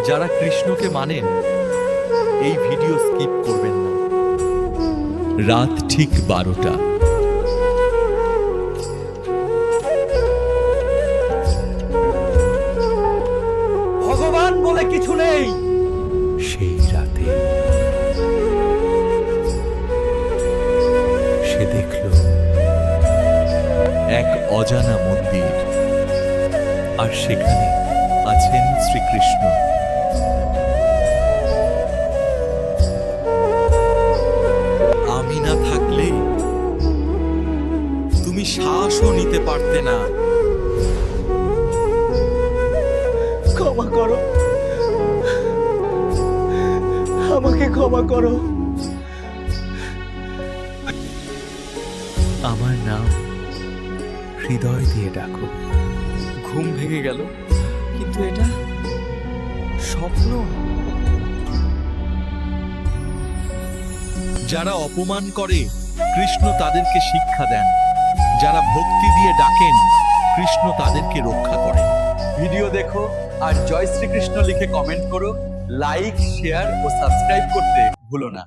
যারা কৃষ্ণকে মানেন এই ভিডিও স্কিপ করবেন না। রাত ঠিক 12টা। ভগবান বলে কিছু নেই। সেই রাতে সে দেখল এক অজানা মন্দির, আর সেখানে আছেন শ্রীকৃষ্ণ। আমি না থাকলে তুমি শ্বাসও নিতে পারতে না। ক্ষমা করো, আমাকে ক্ষমা করো। আমার নাম হৃদয় দিয়ে ডাকো। ঘুম ভেঙে গেল, কিন্তু এটা স্বপ্ন। যারা অপমান করে কৃষ্ণ তাদেরকে শিক্ষা দেন, যারা ভক্তি দিয়ে ডাকেন কৃষ্ণ তাদেরকে রক্ষা করেন। ভিডিও দেখো আর জয় শ্রীকৃষ্ণ লিখে কমেন্ট করো। লাইক, শেয়ার ও সাবস্ক্রাইব করতে ভুলো না।